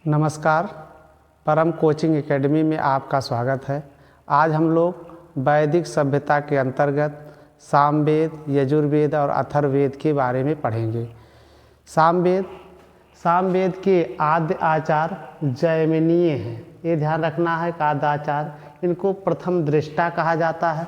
नमस्कार। परम coaching academy में आपका स्वागत है। आज हम लोग वैदिक सभ्यता के अंतर्गत सामवेद, यजुर्वेद और अथर्ववेद के बारे में पढ़ेंगे। सामवेद के आद्य आचार जैमिनीय हैं। ये ध्यान रखना है कि आद्य आचार, इनको प्रथम दृष्टा कहा जाता है।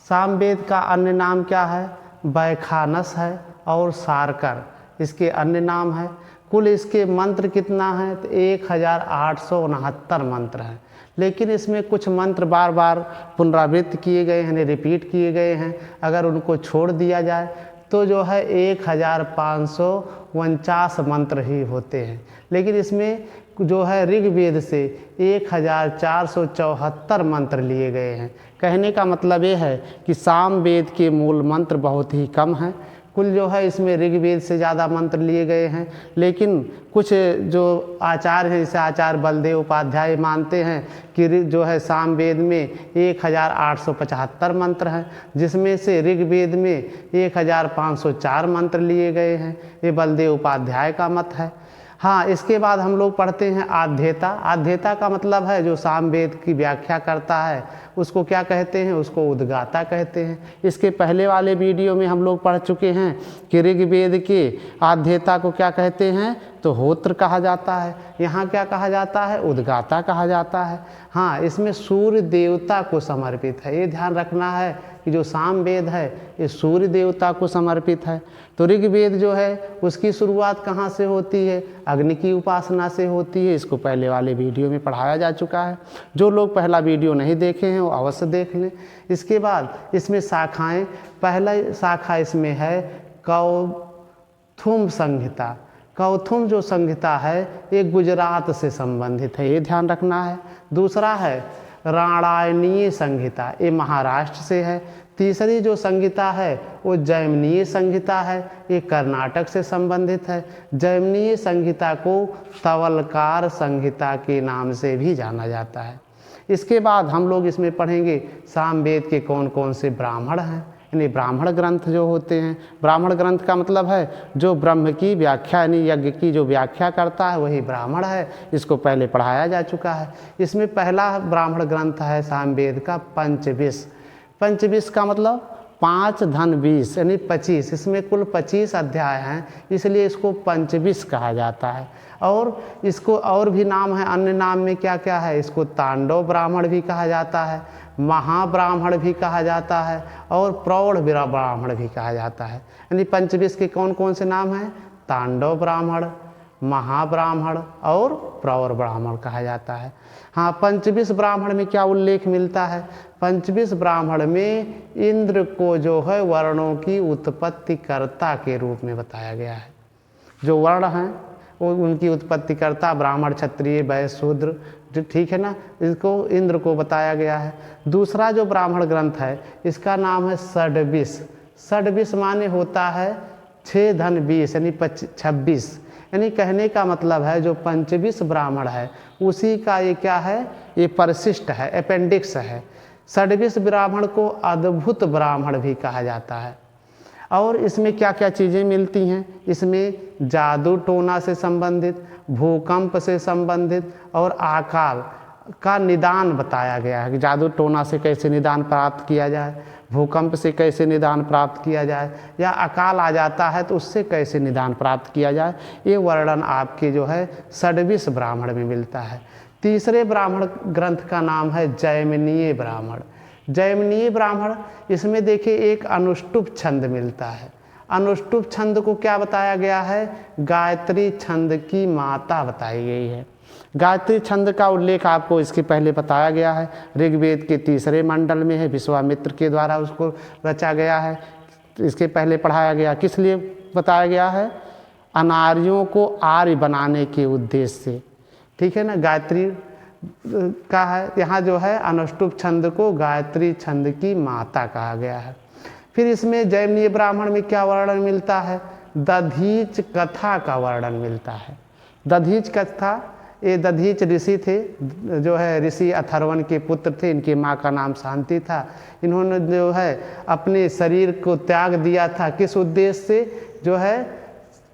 सामवेद का अन्य नाम क्या है? वैखानस है और सारकर इसके अन्य नाम है। कुल इसके मंत्र कितना है? तो 1869 मंत्र हैं, लेकिन इसमें कुछ मंत्र बार बार पुनरावृत्त किए गए हैं, रिपीट किए गए हैं। अगर उनको छोड़ दिया जाए तो जो है 1549 मंत्र ही होते हैं। लेकिन इसमें जो है ऋग्वेद से 1474 मंत्र लिए गए हैं। कहने का मतलब ये है कि सामवेद के मूल मंत्र बहुत ही कम हैं। कुल जो है इसमें ऋग्वेद से ज़्यादा मंत्र लिए गए हैं, लेकिन कुछ जो आचार्य हैं, जैसे आचार्य बलदेव उपाध्याय मानते हैं कि जो है सामवेद में 1875 मंत्र हैं, जिसमें से ऋग्वेद में 1504 मंत्र लिए गए हैं। ये बलदेव उपाध्याय का मत है। हाँ, इसके बाद हम लोग पढ़ते हैं आध्येता। आध्येता का मतलब है जो सामवेद की व्याख्या करता है, उसको क्या कहते हैं? उसको उद्गाता कहते हैं। इसके पहले वाले वीडियो में हम लोग पढ़ चुके हैं कि ऋग्वेद के आध्येता को क्या कहते हैं? तो होत्र कहा जाता है। यहाँ क्या कहा जाता है? उद्गाता कहा जाता है। हाँ, इसमें सूर्य देवता को समर्पित है। ये ध्यान रखना है कि जो सामवेद है ये सूर्य देवता को समर्पित है। तो ऋग्वेद जो है उसकी शुरुआत कहाँ से होती है? अग्नि की उपासना से होती है। इसको पहले वाले वीडियो में पढ़ाया जा चुका है। जो लोग पहला वीडियो नहीं देखे हैं वो अवश्य देख लें। इसके बाद इसमें शाखाएं, पहला शाखा इसमें है कौथुम संहिता। कौथुम जो संहिता है ये गुजरात से संबंधित है, ये ध्यान रखना है। दूसरा है राणायणीय संहिता, ये महाराष्ट्र से है। तीसरी जो संहिता है वो जैमिनीय संहिता है, ये कर्नाटक से संबंधित है। जैमिनीय संहिता को तवलकार संहिता के नाम से भी जाना जाता है। इसके बाद हम लोग इसमें पढ़ेंगे सामवेद के कौन कौन से ब्राह्मण हैं, यानी ब्राह्मण ग्रंथ जो होते हैं। ब्राह्मण ग्रंथ का मतलब है जो ब्रह्म की व्याख्या यानी यज्ञ की जो व्याख्या करता है वही ब्राह्मण है। इसको पहले पढ़ाया जा चुका है। इसमें पहला ब्राह्मण ग्रंथ है सामवेद का पंचविश। पंचविश का मतलब 5 धन 20 यानी 25। इसमें कुल 25 अध्याय हैं, इसलिए इसको पंचविश कहा जाता है। और इसको और भी नाम है, अन्य नाम में क्या क्या है? इसको तांडव ब्राह्मण भी कहा जाता है, महाब्राह्मण भी कहा जाता है और प्रौढ़ ब्राह्मण भी कहा जाता है। यानी पंचविश के कौन कौन से नाम हैं? तांडव ब्राह्मण, महाब्राह्मण और प्रौढ़ ब्राह्मण कहा जाता है। हाँ, पंचविश ब्राह्मण में क्या उल्लेख मिलता है? पंचविश ब्राह्मण में इंद्र को जो है वर्णों की उत्पत्तिकर्ता के रूप में बताया गया है। जो वर्ण हैं वो उनकी उत्पत्तिकर्ता ब्राह्मण, क्षत्रिय, वैश्य, शूद्र, ठीक है ना, इसको इंद्र को बताया गया है। दूसरा जो ब्राह्मण ग्रंथ है इसका नाम है षड्विश। षड्विश माने होता है 6 धन 20 यानी 26। यानी कहने का मतलब है जो पंचविश ब्राह्मण है उसी का ये क्या है? ये परिशिष्ट है, अपेंडिक्स है। षड्विश ब्राह्मण को अद्भुत ब्राह्मण भी कहा जाता है। और इसमें क्या क्या चीज़ें मिलती हैं? इसमें जादू टोना से संबंधित, भूकंप से संबंधित और अकाल का निदान बताया गया है कि जादू टोना से कैसे निदान प्राप्त किया जाए, भूकंप से कैसे निदान प्राप्त किया जाए, या अकाल आ जाता है तो उससे कैसे निदान प्राप्त किया जाए। ये वर्णन आपके जो है षड्विश ब्राह्मण में मिलता है। तीसरे ब्राह्मण ग्रंथ का नाम है जैमिनीय ब्राह्मण। जैमिनीय ब्राह्मण, इसमें देखिए एक अनुष्टुप छंद मिलता है। अनुष्टुप छंद को क्या बताया गया है? गायत्री छंद की माता बताई गई है। गायत्री छंद का उल्लेख आपको इसके पहले बताया गया है, ऋग्वेद के 3रे मंडल में है, विश्वामित्र के द्वारा उसको रचा गया है। इसके पहले पढ़ाया गया, किस लिए बताया गया है? अनार्यों को आर्य बनाने के उद्देश्य से, ठीक है ना। गायत्री का है, यहाँ जो है अनुष्टुप छंद को गायत्री छंद की माता कहा गया है। फिर इसमें जैमिनीय ब्राह्मण में क्या वर्णन मिलता है? दधीच कथा का वर्णन मिलता है। दधीच कथा, ये दधीच ऋषि थे, जो है ऋषि अथर्वण के पुत्र थे। इनकी माँ का नाम शांति था। इन्होंने जो है अपने शरीर को त्याग दिया था, किस उद्देश्य से? जो है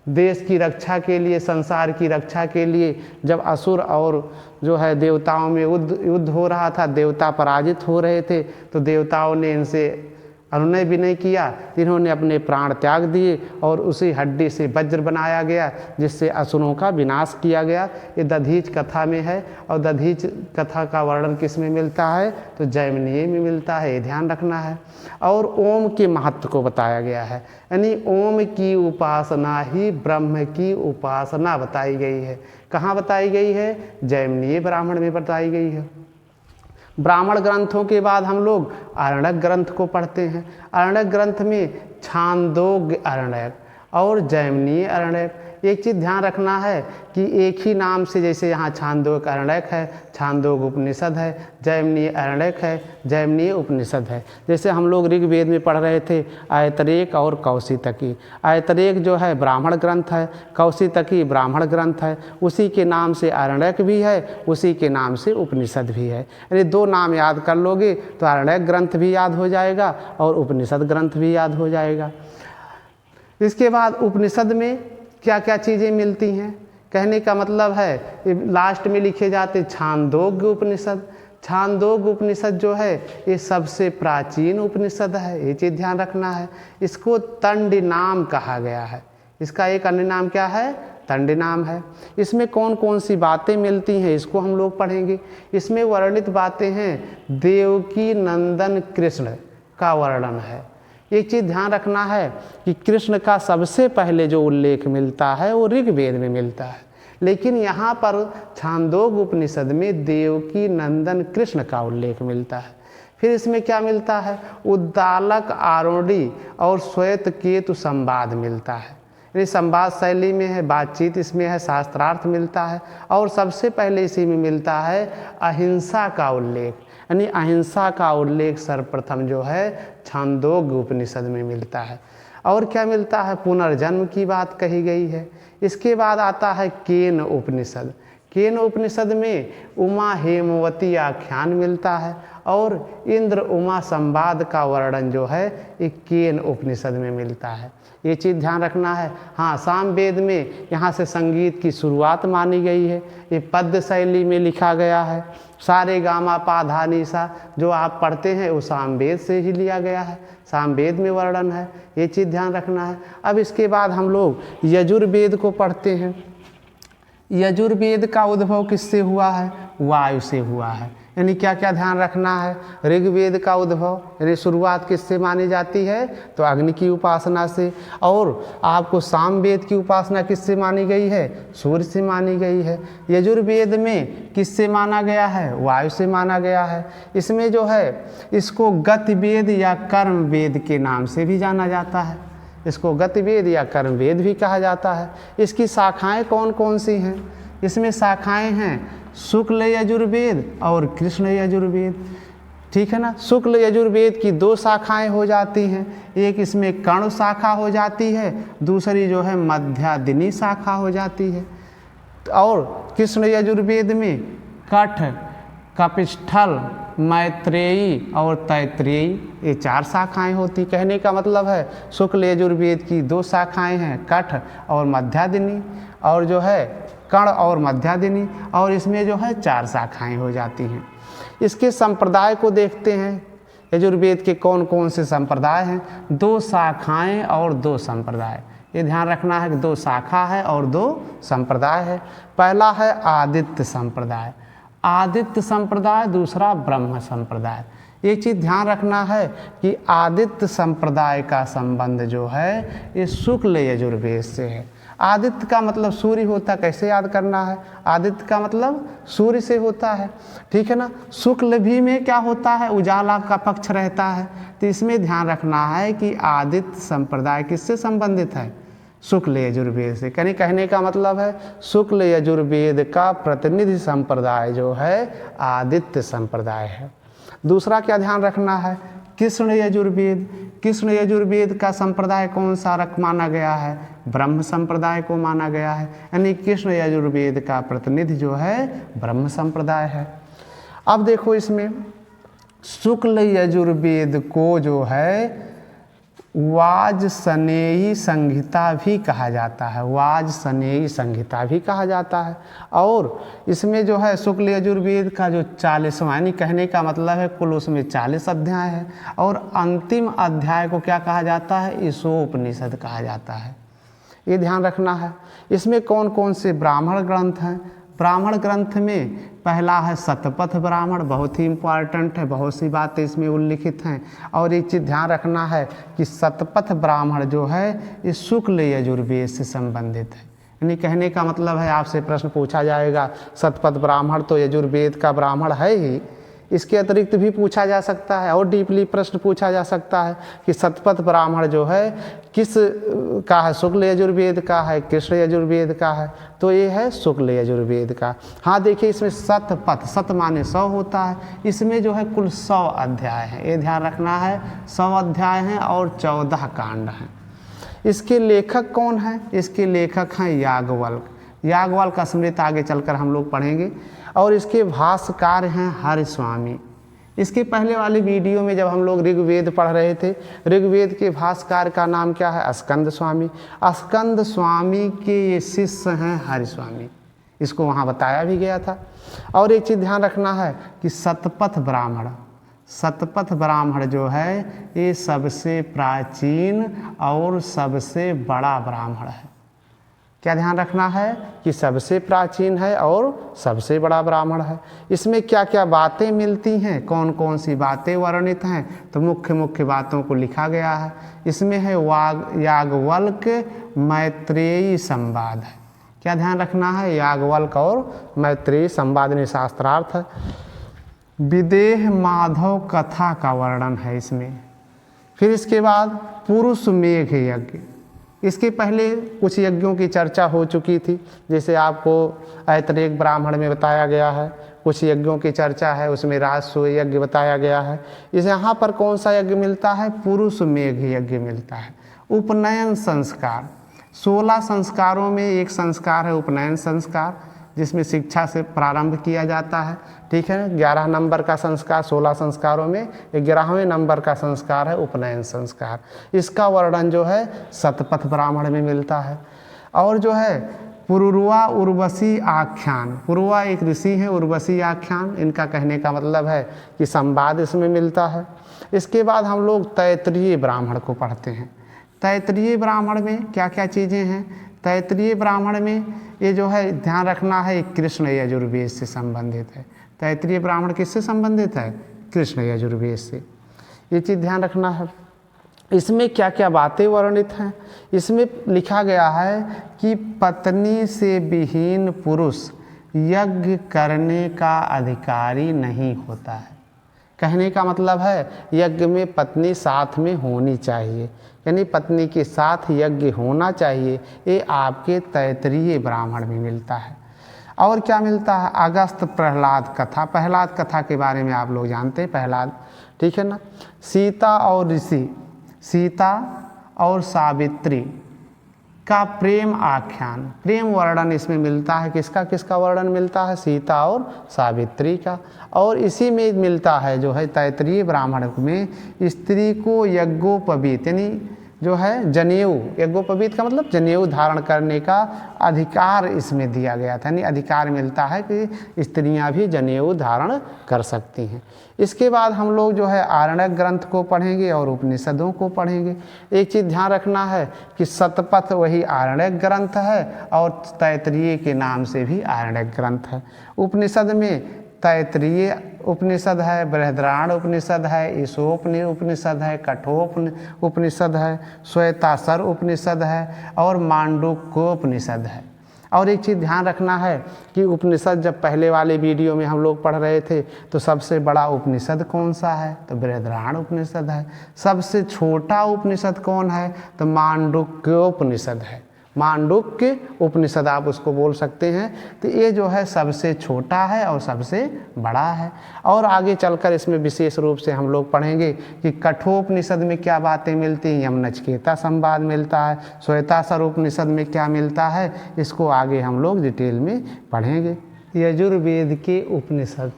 देश की रक्षा के लिए, संसार की रक्षा के लिए जब असुर और जो है देवताओं में युद्ध हो रहा था, देवता पराजित हो रहे थे, तो देवताओं ने इनसे अनुनय भी नहीं किया, इन्होंने अपने प्राण त्याग दिए और उसी हड्डी से वज्र बनाया गया जिससे असुरों का विनाश किया गया। ये दधीच कथा में है। और दधीच कथा का वर्णन किस में मिलता है? तो जैमिनीय में मिलता है, ये ध्यान रखना है। और ओम के महत्व को बताया गया है, यानी ओम की उपासना ही ब्रह्म की उपासना बताई गई है। कहाँ बताई गई है? जैमिनीय ब्राह्मण में बताई गई है। ब्राह्मण ग्रंथों के बाद हम लोग आरण्यक ग्रंथ को पढ़ते हैं। आरण्यक ग्रंथ में छांदोग्य आरण्यक और जैमिनीय आरण्यक, एक चीज़ ध्यान रखना है कि एक ही नाम से, जैसे यहाँ छांदोग्य आरण्यक है, छांदोग्य उपनिषद है, जैमिनीय आरण्यक है, जैमिनीय उपनिषद है। जैसे हम लोग ऋग्वेद में पढ़ रहे थे आयतरेक और कौशितकी। आयतरेक जो है ब्राह्मण ग्रंथ है, कौशितकी ब्राह्मण ग्रंथ है, उसी के नाम से आरण्यक भी है, उसी के नाम से उपनिषद भी है। यानी दो नाम याद कर लोगे तो आरण्यक ग्रंथ भी याद हो जाएगा और उपनिषद ग्रंथ भी याद हो जाएगा। इसके बाद उपनिषद में क्या क्या चीज़ें मिलती हैं? कहने का मतलब है लास्ट में लिखे जाते छांदोग्य उपनिषद। छांदोग्य उपनिषद जो है ये सबसे प्राचीन उपनिषद है, ये चीज़ ध्यान रखना है। इसको तंड नाम कहा गया है। इसका एक अन्य नाम क्या है? तंड नाम है। इसमें कौन कौन सी बातें मिलती हैं इसको हम लोग पढ़ेंगे। इसमें वर्णित बातें हैं देवकी नंदन कृष्ण का वर्णन है। एक चीज़ ध्यान रखना है कि कृष्ण का सबसे पहले जो उल्लेख मिलता है वो ऋग्वेद में मिलता है, लेकिन यहाँ पर छांदोग्य उपनिषद में देवकी नंदन कृष्ण का उल्लेख मिलता है। फिर इसमें क्या मिलता है? उद्दालक आरोढ़ी और श्वेत केतु संवाद मिलता है। ये संवाद शैली में है, बातचीत इसमें है, शास्त्रार्थ मिलता है। और सबसे पहले इसी में मिलता है अहिंसा का उल्लेख, यानी अहिंसा का उल्लेख सर्वप्रथम जो है छांदोग्य उपनिषद में मिलता है। और क्या मिलता है? पुनर्जन्म की बात कही गई है। इसके बाद आता है केन उपनिषद। केन उपनिषद में उमा हेमवती आख्यान मिलता है और इंद्र उमा संवाद का वर्णन जो है ये केन उपनिषद में मिलता है। ये चीज़ ध्यान रखना है। हाँ, सामवेद में यहाँ से संगीत की शुरुआत मानी गई है। ये पद्य शैली में लिखा गया है। सारे गामा पा धा नी सा जो आप पढ़ते हैं वो सामवेद से ही लिया गया है, सामवेद में वर्णन है। ये चीज़ ध्यान रखना है। अब इसके बाद हम लोग यजुर्वेद को पढ़ते हैं। यजुर्वेद का उद्भव किससे हुआ है? वायु से हुआ है। यानी क्या क्या ध्यान रखना है? ऋग्वेद का उद्भव यानी शुरुआत किससे मानी जाती है? तो अग्नि की उपासना से। और आपको सामवेद की उपासना किससे मानी गई है? सूर्य से मानी गई है। यजुर्वेद में किससे माना गया है? वायु से माना गया है। इसमें जो है इसको गतिवेद या कर्म वेद के नाम से भी जाना जाता है। इसको गतिवेद या कर्म वेद भी कहा जाता है। इसकी शाखाएं कौन कौन सी हैं? इसमें शाखाएं हैं शुक्ल यजुर्वेद और कृष्ण यजुर्वेद। ठीक है ना? शुक्ल यजुर्वेद की दो शाखाएं हो जाती हैं। एक इसमें कर्ण शाखा हो जाती है, दूसरी जो है मध्यादिनी शाखा हो जाती है। और कृष्ण यजुर्वेद में कठ, कपिष्ठल, मैत्रेयी और तैत्रेयी ये चार शाखाएं होती। कहने का मतलब है शुक्ल यजुर्वेद की दो शाखाएं हैं, कठ और मध्यादिनी, और जो है कर्ण और मध्यादिनी, और इसमें जो है चार शाखाएं हो जाती हैं। इसके संप्रदाय को देखते हैं। यजुर्वेद के कौन कौन से संप्रदाय हैं? दो शाखाएं और दो संप्रदाय। ये ध्यान रखना है कि दो शाखा है और दो संप्रदाय है। पहला है आदित्य संप्रदाय, आदित्य संप्रदाय, दूसरा ब्रह्म संप्रदाय। ये चीज़ ध्यान रखना है कि आदित्य संप्रदाय का संबंध जो है ये शुक्ल यजुर्वेद से है। आदित्य का मतलब सूर्य होता है, कैसे याद करना है? आदित्य का मतलब सूर्य से होता है। ठीक है ना? शुक्ल भी में क्या होता है? उजाला का पक्ष रहता है। तो इसमें ध्यान रखना है कि आदित्य संप्रदाय किससे संबंधित है? शुक्ल यजुर्वेद से। कहने का मतलब है शुक्ल यजुर्वेद का प्रतिनिधि संप्रदाय जो है आदित्य संप्रदाय है। दूसरा क्या ध्यान रखना है? कृष्ण यजुर्वेद। कृष्ण यजुर्वेद का संप्रदाय कौन सा माना गया है? ब्रह्म संप्रदाय को माना गया है। यानी कृष्ण यजुर्वेद का प्रतिनिधि जो है ब्रह्म संप्रदाय है। अब देखो इसमें शुक्ल यजुर्वेद को जो है वाजसनेयी संहिता भी कहा जाता है, वाजसनेयी संहिता भी कहा जाता है। और इसमें जो है शुक्ल यजुर्वेद का जो 40वां, यानी कहने का मतलब है कुल उसमें 40 अध्याय है। और अंतिम अध्याय को क्या कहा जाता है? ईशोपनिषद कहा जाता है। ये ध्यान रखना है। इसमें कौन कौन से ब्राह्मण ग्रंथ हैं? ब्राह्मण ग्रंथ में पहला है शतपथ ब्राह्मण, बहुत ही इम्पॉर्टेंट है, बहुत सी बातें इसमें उल्लिखित हैं। और एक चीज़ ध्यान रखना है कि शतपथ ब्राह्मण जो है ये शुक्ल यजुर्वेद से संबंधित है। यानी कहने का मतलब है, आपसे प्रश्न पूछा जाएगा शतपथ ब्राह्मण तो यजुर्वेद का ब्राह्मण है ही, इसके अतिरिक्त भी पूछा जा सकता है और डीपली प्रश्न पूछा जा सकता है कि शतपथ ब्राह्मण जो है किस का है? शुक्ल यजुर्वेद का है, कृष्ण यजुर्वेद का है? तो ये है शुक्ल यजुर्वेद का। हाँ देखिए, इसमें शतपथ, शत माने 100 होता है, इसमें जो है कुल 100 अध्याय हैं। ये ध्यान रखना है, 100 अध्याय हैं और 14 कांड हैं। इसके लेखक कौन हैं? इसके लेखक हैं याज्ञवल्क्य। याज्ञवल्क्य का स्मृत आगे चलकर हम लोग पढ़ेंगे। और इसके भाष्यकार हैं हरिस्वामी। इसके पहले वाली वीडियो में जब हम लोग ऋग्वेद पढ़ रहे थे, ऋग्वेद के भाष्यकार का नाम क्या है? स्कंद स्वामी। स्कंद स्वामी के ये शिष्य हैं हरिस्वामी, इसको वहाँ बताया भी गया था। और एक चीज़ ध्यान रखना है कि शतपथ ब्राह्मण, शतपथ ब्राह्मण जो है ये सबसे प्राचीन और सबसे बड़ा ब्राह्मण है। क्या ध्यान रखना है कि सबसे प्राचीन है और सबसे बड़ा ब्राह्मण है। इसमें क्या क्या बातें मिलती हैं, कौन कौन सी बातें वर्णित हैं? तो मुख्य मुख्य बातों को लिखा गया है। इसमें है याज्ञवल्क्य मैत्रेयी संवाद है। क्या ध्यान रखना है? याज्ञवल्क्य और मैत्रेयी संवाद में शास्त्रार्थ है। विदेह माधव कथा का वर्णन है इसमें। फिर इसके बाद पुरुष मेघ यज्ञ। इसके पहले कुछ यज्ञों की चर्चा हो चुकी थी, जैसे आपको ऐतरेय ब्राह्मण में बताया गया है। कुछ यज्ञों की चर्चा है, उसमें राजसूय यज्ञ बताया गया है। इस यहाँ पर कौन सा यज्ञ मिलता है? पुरुष मेघ यज्ञ मिलता है। उपनयन संस्कार, 16 संस्कारों में एक संस्कार है उपनयन संस्कार, जिसमें शिक्षा से प्रारंभ किया जाता है। ठीक है, 11 नंबर का संस्कार, 16 संस्कारों में 11वें नंबर का संस्कार है उपनयन संस्कार। इसका वर्णन जो है शतपथ ब्राह्मण में मिलता है। और जो है पुरुरवा उर्वशी आख्यान, पुरुरवा एक ऋषि हैं, उर्वशी आख्यान, इनका कहने का मतलब है कि संवाद इसमें मिलता है। इसके बाद हम लोग तैत्तिरीय ब्राह्मण को पढ़ते हैं। तैत्तिरीय ब्राह्मण में क्या क्या चीज़ें हैं? तैत्तिरीय ब्राह्मण में ये जो है ध्यान रखना है, कृष्ण यजुर्वेद से संबंधित है। तैत्तिरीय ब्राह्मण किससे संबंधित है? कृष्ण यजुर्वेद से। ये चीज़ ध्यान रखना है। इसमें क्या क्या बातें वर्णित हैं? इसमें लिखा गया है कि पत्नी से विहीन पुरुष यज्ञ करने का अधिकारी नहीं होता है। कहने का मतलब है यज्ञ में पत्नी साथ में होनी चाहिए, यानी पत्नी के साथ यज्ञ होना चाहिए। ये आपके तैत्तिरीय ब्राह्मण में मिलता है। और क्या मिलता है? अगस्त प्रहलाद कथा। प्रहलाद कथा के बारे में आप लोग जानते हैं, प्रहलाद, ठीक है ना। सीता और ऋषि, सीता और सावित्री का प्रेम आख्यान, प्रेम वर्णन इसमें मिलता है। किसका किसका वर्णन मिलता है? सीता और सावित्री का। और इसी में मिलता है जो है तैत्तिरीय ब्राह्मण में स्त्री को यज्ञोपवीत, यानी जो है जनेऊ, यज्ञोपवीत का मतलब जनेऊ धारण करने का अधिकार इसमें दिया गया था, यानी अधिकार मिलता है कि स्त्रियां भी जनेऊ धारण कर सकती हैं। इसके बाद हम लोग जो है आरण्यक ग्रंथ को पढ़ेंगे और उपनिषदों को पढ़ेंगे। एक चीज़ ध्यान रखना है कि शतपथ वही आरण्यक ग्रंथ है और तैत्तिरीय के नाम से भी आरण्यक ग्रंथ है। उपनिषद में तैत्तिरीय उपनिषद है, बृहद्रारण्य उपनिषद है, ईशोपनिषद उपनिषद है, कठोपनिषद उपनिषद है, श्वेताश्वर उपनिषद है और मांडूक्योपनिषद है। और एक चीज़ ध्यान रखना है कि उपनिषद जब पहले वाले वीडियो में हम लोग पढ़ रहे थे तो सबसे बड़ा उपनिषद कौन सा है? तो बृहद्रारण्य उपनिषद है। सबसे छोटा उपनिषद कौन है? तो मांडूक्योपनिषद है। मांडूक्य उपनिषद आप उसको बोल सकते हैं। तो ये जो है सबसे छोटा है और सबसे बड़ा है। और आगे चलकर इसमें विशेष रूप से हम लोग पढ़ेंगे कि कठोपनिषद में क्या बातें मिलती हैं, यमनचिकेता संवाद मिलता है, श्वेताश्वर उपनिषद में क्या मिलता है, इसको आगे हम लोग डिटेल में पढ़ेंगे। यजुर्वेद के उपनिषद,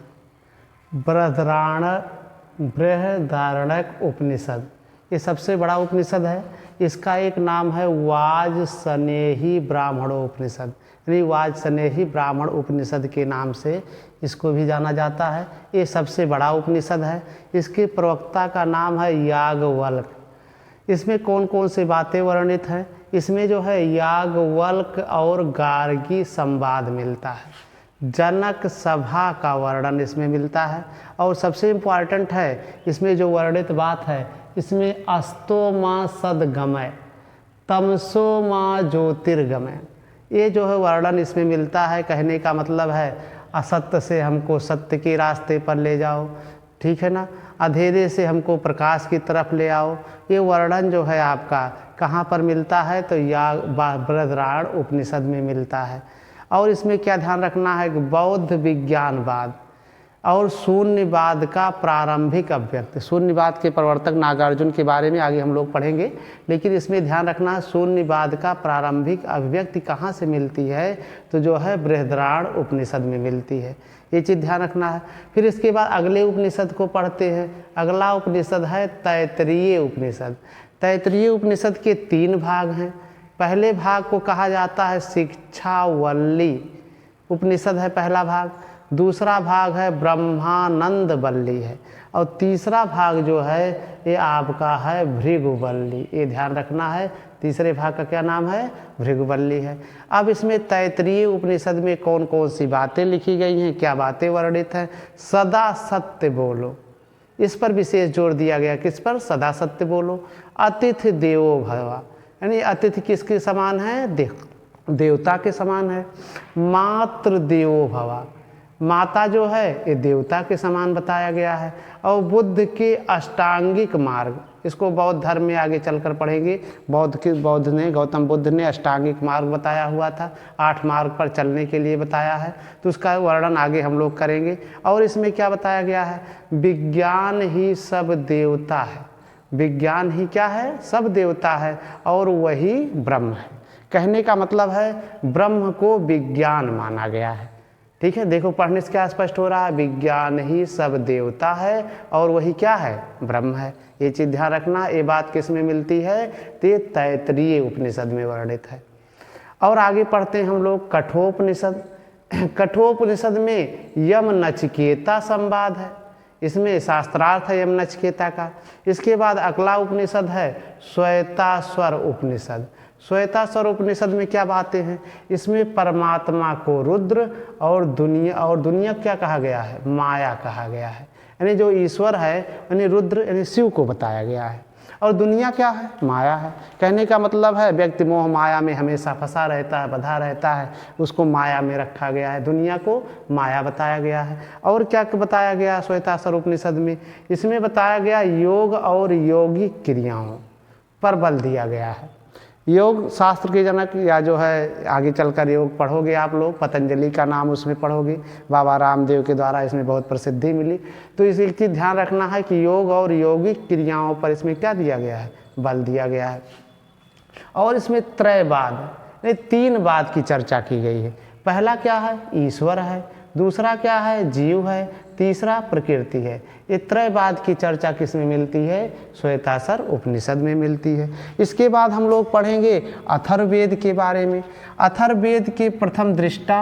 बृहदारण्यक उपनिषद, ये सबसे बड़ा उपनिषद है। इसका एक नाम है वाजसनेयी ब्राह्मणोपनिषद, यानी वाजसनेयी ब्राह्मण उपनिषद के नाम से इसको भी जाना जाता है। ये सबसे बड़ा उपनिषद है। इसके प्रवक्ता का नाम है याज्ञवल्क्य। इसमें कौन कौन सी बातें वर्णित हैं? इसमें जो है याज्ञवल्क्य और गार्गी संवाद मिलता है, जनक सभा का वर्णन इसमें मिलता है। और सबसे इम्पॉर्टेंट है इसमें जो वर्णित बात है, इसमें अस्तो माँ सदगमय तमसो माँ ज्योतिर्गमय, ये जो है वर्णन इसमें मिलता है। कहने का मतलब है असत्य से हमको सत्य के रास्ते पर ले जाओ, ठीक है ना, अंधेरे से हमको प्रकाश की तरफ ले आओ। ये वर्णन जो है आपका कहाँ पर मिलता है? तो बृहदारण्यक उपनिषद में मिलता है। और इसमें क्या ध्यान रखना है कि बौद्ध विज्ञानवाद और शून्यवाद का प्रारंभिक अभिव्यक्ति, शून्यवाद के प्रवर्तक नागार्जुन के बारे में आगे हम लोग पढ़ेंगे, लेकिन इसमें ध्यान रखना है शून्यवाद का प्रारंभिक अभिव्यक्ति कहाँ से मिलती है? तो जो है बृहदारण्यक उपनिषद में मिलती है। ये चीज़ ध्यान रखना है। फिर इसके बाद अगले उपनिषद को पढ़ते हैं। अगला उपनिषद है तैत्तिरीय उपनिषद। तैत्तिरीय उपनिषद के 3 भाग हैं। पहले भाग को कहा जाता है शिक्षावल्ली उपनिषद है पहला भाग, दूसरा भाग है ब्रह्मानंद वल्ली है, और तीसरा भाग जो है ये आपका है भृगुवल्ली। ये ध्यान रखना है, तीसरे भाग का क्या नाम है? भृगुवल्ली है। अब इसमें तैत्तिरीय उपनिषद में कौन कौन सी बातें लिखी गई हैं, क्या बातें वर्णित हैं? सदा सत्य बोलो, इस पर विशेष जोर दिया गया। किस पर? सदा सत्य बोलो। अतिथि देवो भव, यानी अतिथि किसके समान है? देवता के समान है। मातृ देवो भव, माता जो है ये देवता के समान बताया गया है। और बुद्ध के अष्टांगिक मार्ग, इसको बौद्ध धर्म में आगे चलकर पढ़ेंगे। बौद्ध ने, गौतम बुद्ध ने अष्टांगिक मार्ग बताया हुआ था, 8 मार्ग पर चलने के लिए बताया है, तो उसका वर्णन आगे हम लोग करेंगे। और इसमें क्या बताया गया है? विज्ञान ही सब देवता है, विज्ञान ही क्या है? सब देवता है, और वही ब्रह्म है। कहने का मतलब है ब्रह्म को विज्ञान माना गया है, ठीक है। देखो पढ़ने से क्या स्पष्ट हो रहा है? विज्ञान ही सब देवता है और वही क्या है? ब्रह्म है। ये चीज़ ध्यान रखना। ये बात किस में मिलती है? तो तैत्तिरीय उपनिषद में वर्णित है। और आगे पढ़ते हैं हम लोग कठोपनिषद। कठोपनिषद में यम नचिकेता संवाद है, इसमें शास्त्रार्थ है यम नचिकेता का। इसके बाद अगला उपनिषद है श्वेताश्वर उपनिषद। श्वेताश्वर उपनिषद में क्या बातें हैं? इसमें परमात्मा को रुद्र और दुनिया क्या कहा गया है? माया कहा गया है। यानी जो ईश्वर है यानी रुद्र यानी शिव को बताया गया है, और दुनिया क्या है? माया है। कहने का मतलब है व्यक्ति मोह माया में हमेशा फंसा रहता है, बंधा रहता है, उसको माया में रखा गया है, दुनिया को माया बताया गया है। और क्या बताया गया श्वेताश्वर उपनिषद में? इसमें बताया गया योग और योगिक क्रियाओं पर बल दिया गया है। योग शास्त्र के जनक, या जो है आगे चलकर योग पढ़ोगे आप लोग, पतंजलि का नाम उसमें पढ़ोगे, बाबा रामदेव के द्वारा इसमें बहुत प्रसिद्धि मिली। तो इसकी ध्यान रखना है कि योग और योगिक क्रियाओं पर इसमें क्या दिया गया है? बल दिया गया है। और इसमें त्रयवाद, 3 बात की चर्चा की गई है। पहला क्या है? ईश्वर है, दूसरा क्या है? जीव है, तीसरा प्रकृति है। ये त्रयवाद की चर्चा किस में मिलती है? श्वेताश्वर उपनिषद में मिलती है। इसके बाद हम लोग पढ़ेंगे अथर्ववेद के बारे में। अथर्ववेद के प्रथम दृष्टा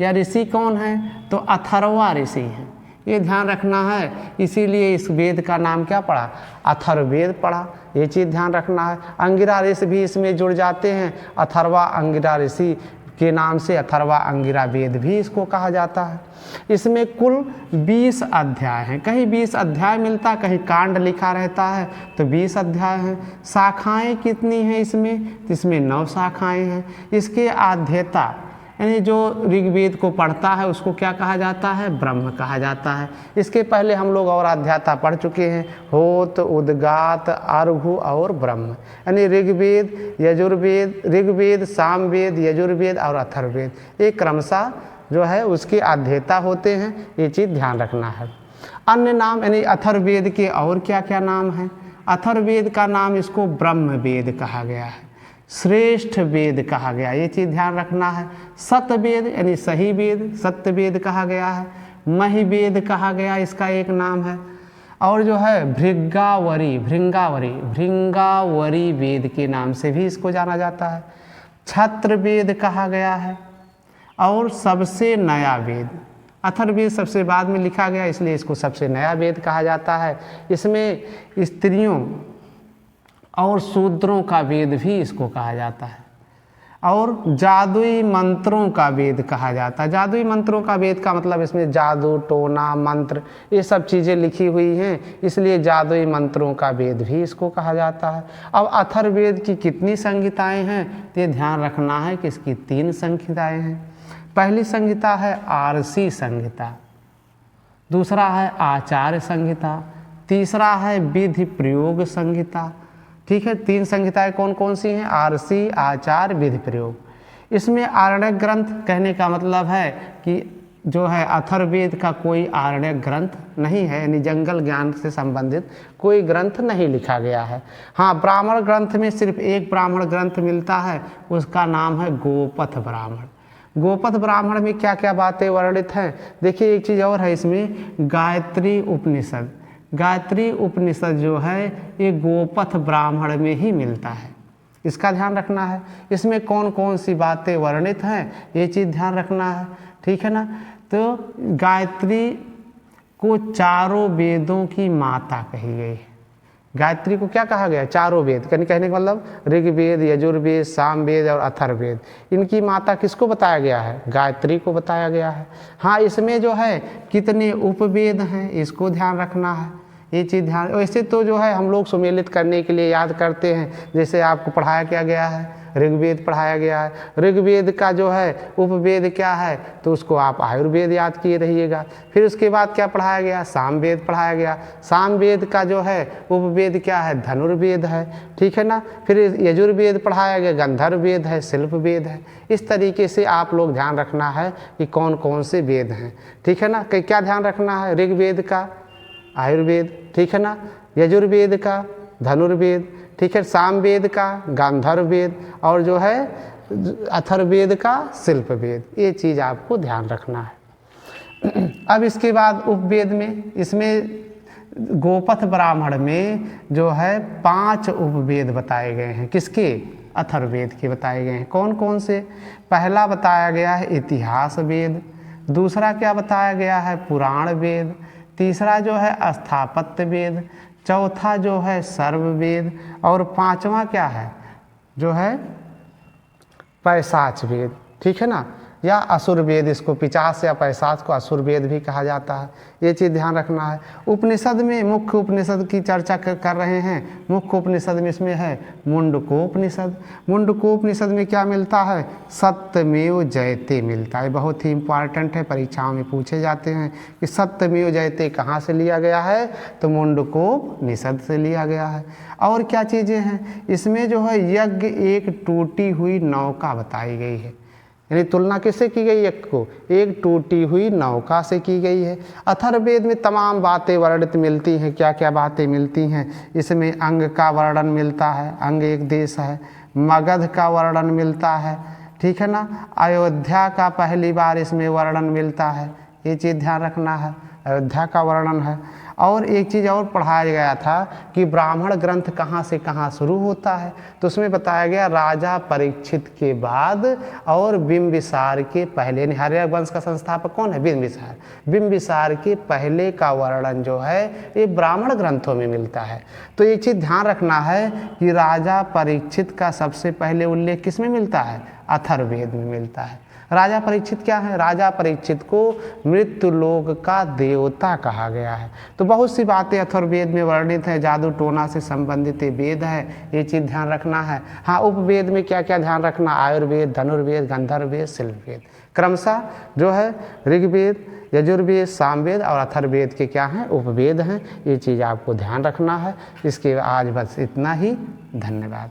या ऋषि कौन है? तो अथर्वा ऋषि हैं। ये ध्यान रखना है, इसीलिए इस वेद का नाम क्या पड़ा? अथर्ववेद पड़ा। ये चीज़ ध्यान रखना है। अंगिरा ऋषि भी इसमें जुड़ जाते हैं। अथर्वा अंगिरा ऋषि के नाम से अथर्वा अंगिरा वेद भी इसको कहा जाता है। इसमें कुल 20 अध्याय हैं। कहीं 20 अध्याय मिलता, कहीं कांड लिखा रहता है, तो 20 अध्याय हैं। शाखाएं कितनी हैं इसमें? तो इसमें 9 शाखाएं हैं। इसके आद्यता यानी जो ऋग्वेद को पढ़ता है उसको क्या कहा जाता है? ब्रह्म कहा जाता है। इसके पहले हम लोग और अध्याता पढ़ चुके हैं, होत, उद्गात, अर्घु और ब्रह्म। यानी ऋग्वेद, यजुर्वेद, ऋग्वेद, सामवेद, यजुर्वेद और अथर्ववेद, ये क्रमशः जो है उसके अध्येता होते हैं। ये चीज़ ध्यान रखना है। अन्य नाम यानी अथर्ववेद के और क्या क्या नाम हैं? अथर्ववेद का नाम इसको ब्रह्म वेद कहा गया है, श्रेष्ठ वेद कहा गया, ये चीज़ ध्यान रखना है। सतवेद यानी सही वेद, सत्यवेद कहा गया है। महिवेद कहा गया, इसका एक नाम है। और जो है भृंगावरी वेद के नाम से भी इसको जाना जाता है। छत्र वेद कहा गया है। और सबसे नया वेद, अथर्ववेद सबसे बाद में लिखा गया इसलिए इसको सबसे नया वेद कहा जाता है। इसमें स्त्रियों और शूद्रों का वेद भी इसको कहा जाता है। और जादुई मंत्रों का वेद कहा जाता है। जादुई मंत्रों का वेद का मतलब इसमें जादू, टोना, मंत्र ये सब चीज़ें लिखी हुई हैं, इसलिए जादुई मंत्रों का वेद भी इसको कहा जाता है। अब अथर्ववेद की कितनी संहिताएं हैं तो ये ध्यान रखना है कि इसकी 3 संहिताएं हैं। पहली संहिता है आरसी संहिता, दूसरा है आचार्य संहिता, तीसरा है विधि प्रयोग संहिता। ठीक है, 3 संहिताएं कौन कौन सी हैं? आरसी, आचार, विधि प्रयोग। इसमें आरण्यक ग्रंथ कहने का मतलब है कि जो है अथर्ववेद का कोई आरण्यक ग्रंथ नहीं है, यानी जंगल ज्ञान से संबंधित कोई ग्रंथ नहीं लिखा गया है। हाँ, ब्राह्मण ग्रंथ में सिर्फ एक ब्राह्मण ग्रंथ मिलता है, उसका नाम है गोपथ ब्राह्मण। गोपथ ब्राह्मण में क्या क्या बातें वर्णित हैं? देखिए एक चीज़ और है इसमें, गायत्री उपनिषद। गायत्री उपनिषद जो है ये गोपथ ब्राह्मण में ही मिलता है, इसका ध्यान रखना है। इसमें कौन कौन सी बातें वर्णित हैं ये चीज़ ध्यान रखना है, ठीक है ना। तो गायत्री को चारों वेदों की माता कही गई है। गायत्री को क्या कहा गया? चारों वेद। कहने का मतलब ऋग्वेद, यजुर्वेद, सामवेद और अथर्ववेद, इनकी माता किसको बताया गया है? गायत्री को बताया गया है। हाँ, इसमें जो है कितने उपवेद हैं इसको ध्यान रखना है, ये चीज़ ध्यान। वैसे तो जो है हम लोग सुमेलित करने के लिए याद करते हैं, जैसे आपको पढ़ाया क्या गया है, ऋग्वेद पढ़ाया गया है। ऋग्वेद का जो है उपवेद क्या है तो उसको आप आयुर्वेद याद किए रहिएगा। फिर उसके बाद क्या पढ़ाया गया? सामवेद पढ़ाया गया। सामवेद का जो है उपवेद क्या है? धनुर्वेद है, ठीक है ना। फिर यजुर्वेद पढ़ाया गया, गंधर्ववेद है, शिल्पवेद है। इस तरीके से आप लोग ध्यान रखना है कि कौन कौन से वेद हैं, ठीक है ना। क्या ध्यान रखना है? ऋग्वेद का आयुर्वेद, ठीक है ना, यजुर्वेद का धनुर्वेद, ठीक है, सामवेद का गांधर्ववेद और जो है अथर्ववेद का शिल्पवेद। ये चीज़ आपको ध्यान रखना है। अब इसके बाद उपवेद में, इसमें गोपथ ब्राह्मण में जो है 5 उपवेद बताए गए हैं। किसके? अथर्ववेद के बताए गए हैं। कौन कौन से? पहला बताया गया है इतिहास वेद, दूसरा क्या बताया गया है? पुराण वेद, तीसरा जो है स्थापत्य वेद, चौथा जो है सर्ववेद और 5वां क्या है? जो है पैशाच वेद, ठीक है ना, या असुर वेद। इसको पिशाच या पैशाच को असुर वेद भी कहा जाता है, ये चीज़ ध्यान रखना है। उपनिषद में मुख्य उपनिषद की चर्चा कर रहे हैं। मुख्य उपनिषद में इसमें है मुंडकोपनिषद। मुंडकोपनिषद में क्या मिलता है? सत्यमेव जयते मिलता है। बहुत ही इंपॉर्टेंट है, परीक्षाओं में पूछे जाते हैं कि सत्यमेव जयते कहाँ से लिया गया है तो मुंडकोपनिषद से लिया गया है। और क्या चीज़ें हैं इसमें? जो है यज्ञ एक टूटी हुई नौका बताई गई है, यानी तुलना किससे की गई? एक को एक टूटी हुई नौका से की गई है। अथर्ववेद में तमाम बातें वर्णित मिलती हैं। क्या क्या बातें मिलती हैं? इसमें अंग का वर्णन मिलता है, अंग एक देश है। मगध का वर्णन मिलता है, ठीक है ना। अयोध्या का पहली बार इसमें वर्णन मिलता है, ये चीज़ ध्यान रखना है, अयोध्या का वर्णन है। और एक चीज़ और पढ़ाया गया था कि ब्राह्मण ग्रंथ कहाँ से कहाँ शुरू होता है, तो उसमें बताया गया राजा परीक्षित के बाद और बिंबिसार के पहले। हर्य वंश का संस्थापक कौन है? बिंबिसार। बिंबिसार के पहले का वर्णन जो है ये ब्राह्मण ग्रंथों में मिलता है। तो ये चीज़ ध्यान रखना है कि राजा परीक्षित का सबसे पहले उल्लेख किस में मिलता है? अथर्ववेद में मिलता है। राजा परीक्षित क्या है? राजा परीक्षित को मृत्युलोक का देवता कहा गया है। तो बहुत सी बातें अथर्ववेद में वर्णित है, जादू टोना से संबंधित वेद है, ये चीज़ ध्यान रखना है। हाँ, उपवेद में क्या क्या ध्यान रखना? आयुर्वेद, धनुर्वेद, गंधर्ववेद, शिल्पवेद। क्रमशः जो है ऋग्वेद, यजुर्वेद, सामवेद और अथर्ववेद के क्या हैं? उपवेद हैं। ये चीज़ आपको ध्यान रखना है। इसके आज बस इतना ही। धन्यवाद।